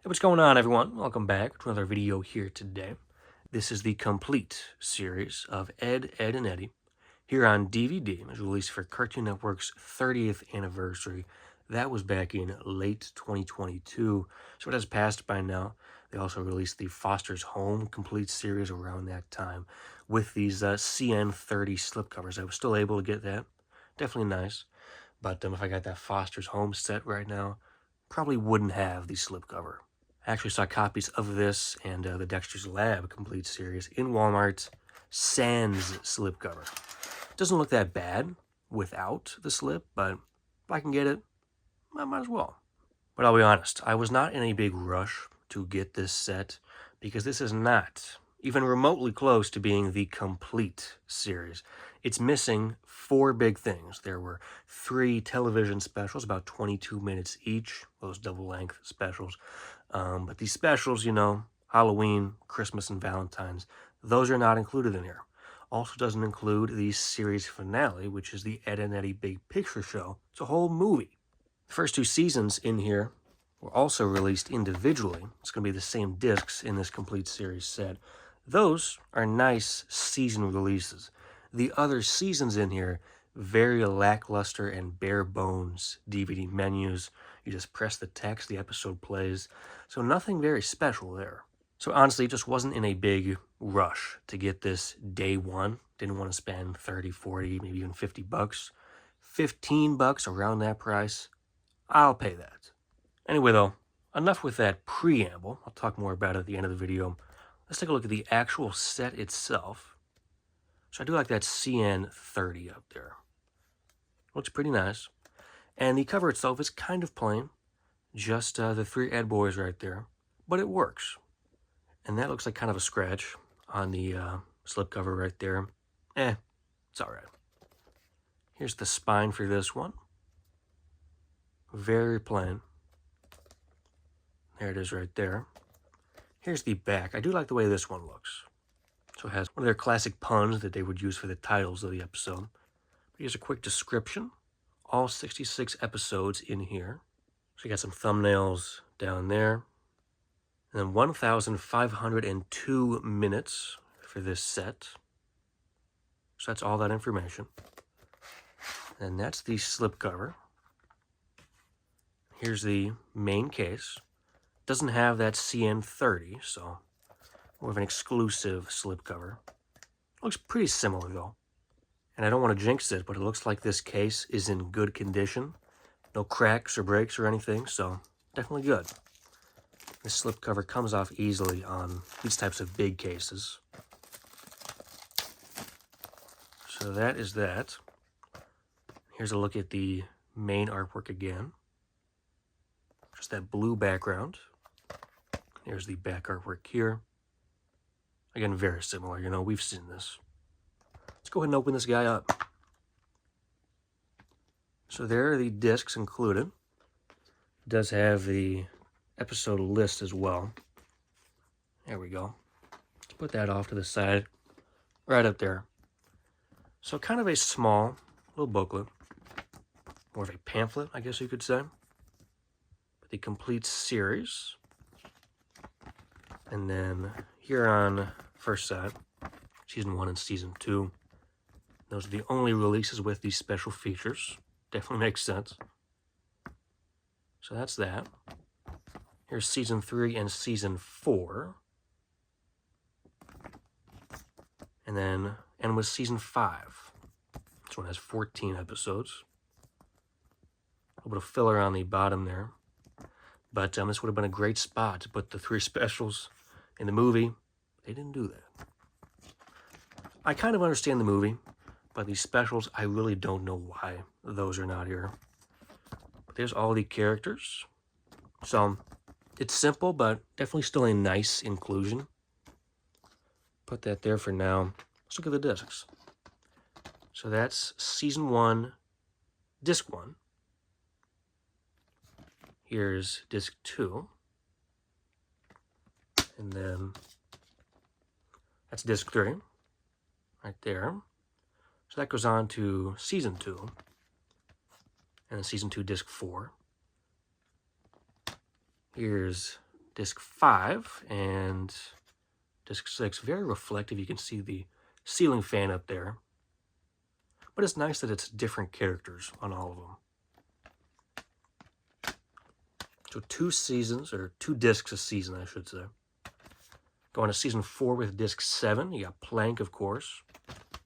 Hey, what's going on, everyone? Welcome back to another video here today. This is the complete series of Ed, Ed, and Eddy here on DVD. It was released for Cartoon Network's 30th anniversary. That was back in late 2022, so it has passed by now. They also released the Foster's Home complete series around that time with these CN30 slipcovers. I was still able to get that. Definitely nice. But if I got that Foster's Home set right now, probably wouldn't have the slipcover. I actually saw copies of this and the Dexter's Lab complete series in Walmart sans slipcover. Doesn't look that bad without the slip, but if I can get it, I might as well. But I'll be honest, I was not in a big rush to get this set because this is not even remotely close to being the complete series. It's missing 4 big things. There were 3 television specials, about 22 minutes each, those double-length specials. But these specials, Halloween, Christmas, and Valentine's, those are not included in here. Also doesn't include the series finale, which is the Ed and Eddy Big Picture Show. It's a whole movie. The first 2 seasons in here were also released individually. It's going to be the same discs in this complete series set. Those are nice season releases. The other seasons in here, very lackluster and bare bones DVD menus. You just press the text, the episode plays. So nothing very special there. So honestly, it just wasn't in a big rush to get this day one. Didn't want to spend 30, 40, maybe even 50 bucks. 15 bucks around that price, I'll pay that. Anyway though, enough with that preamble. I'll talk more about it at the end of the video. Let's take a look at the actual set itself. So I do like that CN30 up there. Looks pretty nice. And the cover itself is kind of plain. Just the 3 Ed boys right there. But it works. And that looks like kind of a scratch on the slipcover right there. It's alright. Here's the spine for this one. Very plain. There it is right there. Here's the back. I do like the way this one looks. So it has one of their classic puns that they would use for the titles of the episode. Here's a quick description. All 66 episodes in here. So you got some thumbnails down there. And then 1,502 minutes for this set. So that's all that information. And that's the slipcover. Here's the main case. Doesn't have that CN30, so more of an exclusive slipcover. Looks pretty similar though. And I don't want to jinx it, but it looks like this case is in good condition. No cracks or breaks or anything, so definitely good. This slipcover comes off easily on these types of big cases. So that is that. Here's a look at the main artwork again. Just that blue background. Here's the back artwork here. Again, very similar, we've seen this. Let's go ahead and open this guy up. So there are the discs included. It does have the episode list as well. There we go. Let's put that off to the side, right up there. So kind of a small little booklet, more of a pamphlet, I guess you could say. But the complete series. And then here on first side, season 1 and season 2. Those are the only releases with these special features. Definitely makes sense. So that's that. Here's season 3 and season 4. And then end with season 5. This one has 14 episodes. A little bit of filler on the bottom there. But this would have been a great spot to put the 3 specials in the movie. They didn't do that. I kind of understand the movie, but these specials, I really don't know why those are not here. But there's all the characters. So it's simple, but definitely still a nice inclusion. Put that there for now. Let's look at the discs. So that's season 1, disc 1. Here's disc 2. And then that's disc 3. Right there. So that goes on to season 2. And then season 2, disc 4. Here's disc 5, and disc 6. Very reflective. You can see the ceiling fan up there. But it's nice that it's different characters on all of them. So 2 seasons, or 2 discs a season, I should say. Going to season 4 with disc 7. You got Plank, of course.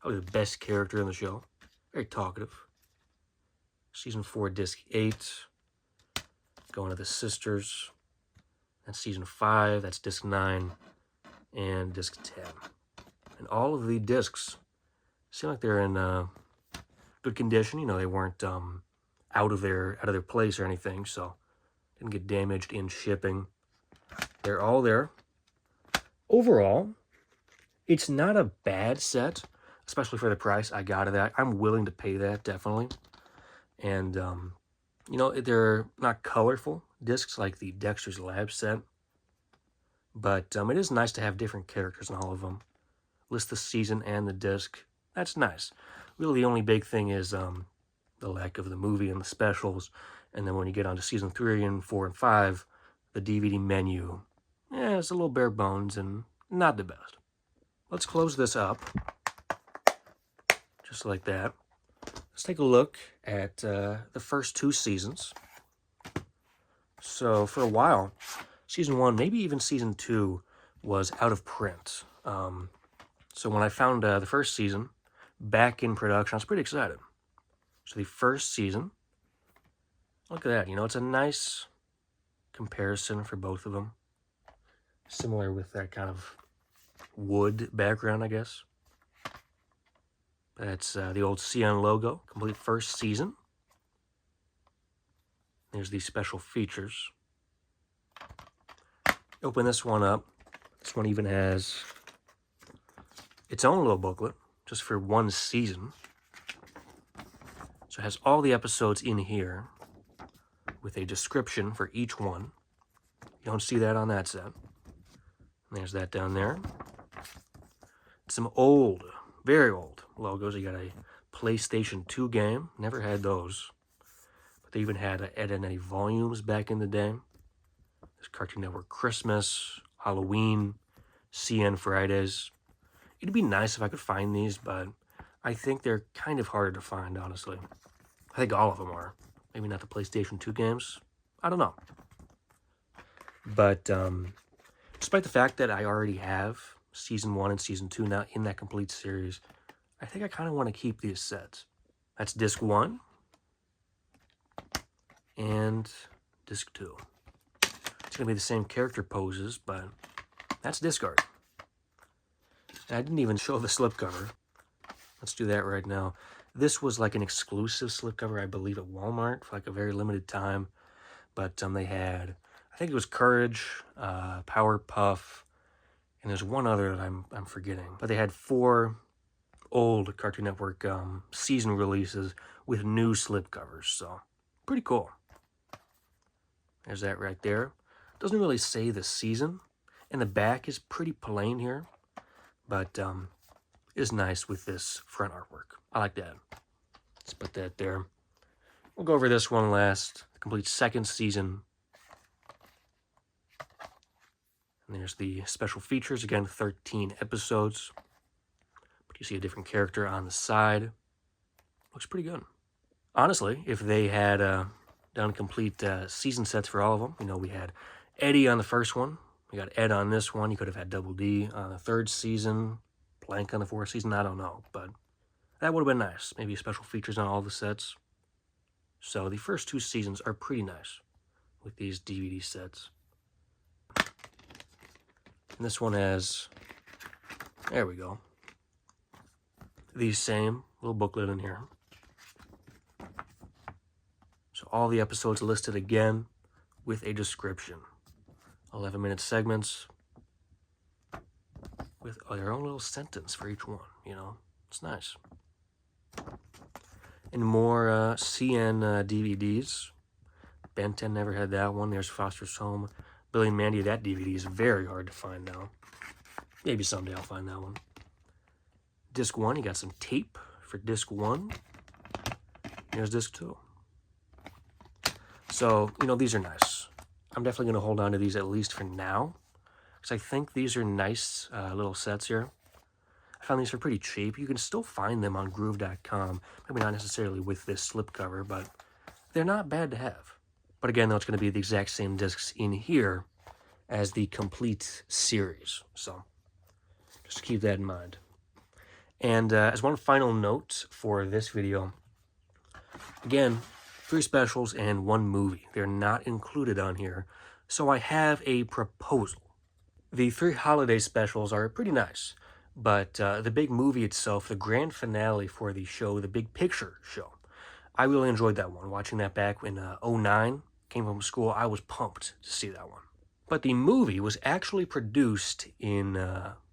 Probably the best character in the show. Very talkative. Season 4, disc 8. Going to the sisters. That's season 5. That's disc 9. And disc 10. And all of the discs seem like they're in good condition. You know, they weren't out of their place or anything, so didn't get damaged in shipping. They're all there. Overall, it's not a bad set, especially for the price I got it at. I'm willing to pay that, definitely. And you know, they're not colorful discs like the Dexter's Lab set, but it is nice to have different characters in all of them. List the season and the disc. That's nice. Really, the only big thing is the lack of the movie and the specials. And then when you get onto season 3 and 4 and 5, the DVD menu, yeah, it's a little bare bones and not the best. Let's close this up, just like that. Let's take a look at the first 2 seasons. So for a while, season 1, maybe even season 2, was out of print. So when I found the first season back in production, I was pretty excited. So the first season, look at that. You know, it's a nice comparison for both of them. Similar with that kind of wood background, I guess. That's the old CN logo, complete first season. There's these special features. Open this one up. This one even has its own little booklet, just for 1 season. So it has all the episodes in here with a description for each one. You don't see that on that set. And there's that down there. Some old, very old logos. You got a PlayStation 2 game. Never had those. But they even had Eddy and Eddy volumes back in the day. There's Cartoon Network Christmas, Halloween, CN Fridays. It'd be nice if I could find these, but I think they're kind of harder to find, honestly. I think all of them are. Maybe not the PlayStation 2 games. I don't know. But despite the fact that I already have season 1 and season 2 now in that complete series, I think I kind of want to keep these sets. That's disc 1 and disc 2. It's going to be the same character poses, but that's disc art. And I didn't even show the slipcover. Let's do that right now. This was like an exclusive slipcover, I believe, at Walmart for like a very limited time. But they had, I think it was Courage, Powerpuff, and there's one other that I'm forgetting. But they had 4 old Cartoon Network season releases with new slipcovers. So pretty cool. There's that right there. Doesn't really say the season. And the back is pretty plain here. But it is nice with this front artwork. I like that. Let's put that there. We'll go over this one last. The complete second season. And there's the special features. Again, 13 episodes. But you see a different character on the side. Looks pretty good. Honestly, if they had done complete season sets for all of them, you know, we had Eddy on the first one. We got Ed on this one. You could have had Double D on the 3rd season. Plank on the 4th season. I don't know, but that would have been nice. Maybe special features on all the sets. So the first 2 seasons are pretty nice with these DVD sets. And this one has, there we go, the same little booklet in here. So all the episodes listed again with a description. 11-minute segments with their own little sentence for each one, you know. It's nice. And more CN DVDs. Ben 10 never had that one. There's Foster's Home. Billy and Mandy, that DVD is very hard to find now. Maybe someday I'll find that one. Disc 1, you got some tape for disc 1. Here's disc 2. So, you know, these are nice. I'm definitely going to hold on to these at least for now, because I think these are nice little sets here. I found these for pretty cheap. You can still find them on groove.com. Maybe not necessarily with this slipcover, but they're not bad to have. But again, though, it's going to be the exact same discs in here as the complete series. So just keep that in mind. And as one final note for this video, again, 3 specials and 1 movie. They're not included on here. So I have a proposal. The 3 holiday specials are pretty nice, but the big movie itself, the grand finale for the show, the Big Picture show, I really enjoyed that one. Watching that back in 2009, came from school, I was pumped to see that one. But the movie was actually produced in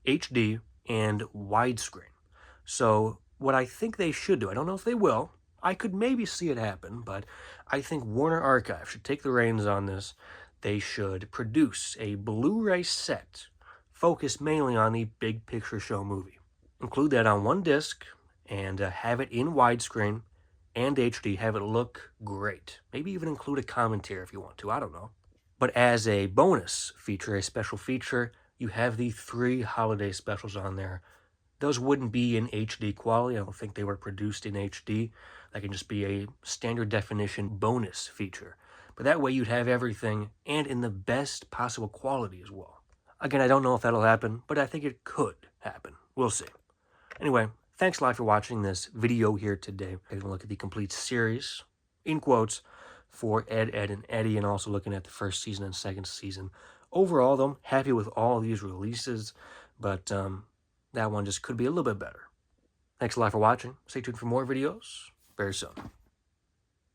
HD and widescreen. So what I think they should do, I don't know if they will, I could maybe see it happen, but I think Warner Archive should take the reins on this. They should produce a Blu-ray set focused mainly on the Big Picture Show movie. Include that on 1 disc and have it in widescreen and HD, have it look great. Maybe even include a commentary if you want to, I don't know. But as a bonus feature, a special feature, you have the 3 holiday specials on there. Those wouldn't be in HD quality. I don't think they were produced in HD. That can just be a standard definition bonus feature. But that way you'd have everything and in the best possible quality as well. Again, I don't know if that'll happen, but I think it could happen. We'll see. Anyway, thanks a lot for watching this video here today. Taking a look at the complete series, in quotes, for Ed, Edd, and Eddy, and also looking at the 1st season and 2nd season. Overall, though, happy with all of these releases, but that one just could be a little bit better. Thanks a lot for watching. Stay tuned for more videos very soon.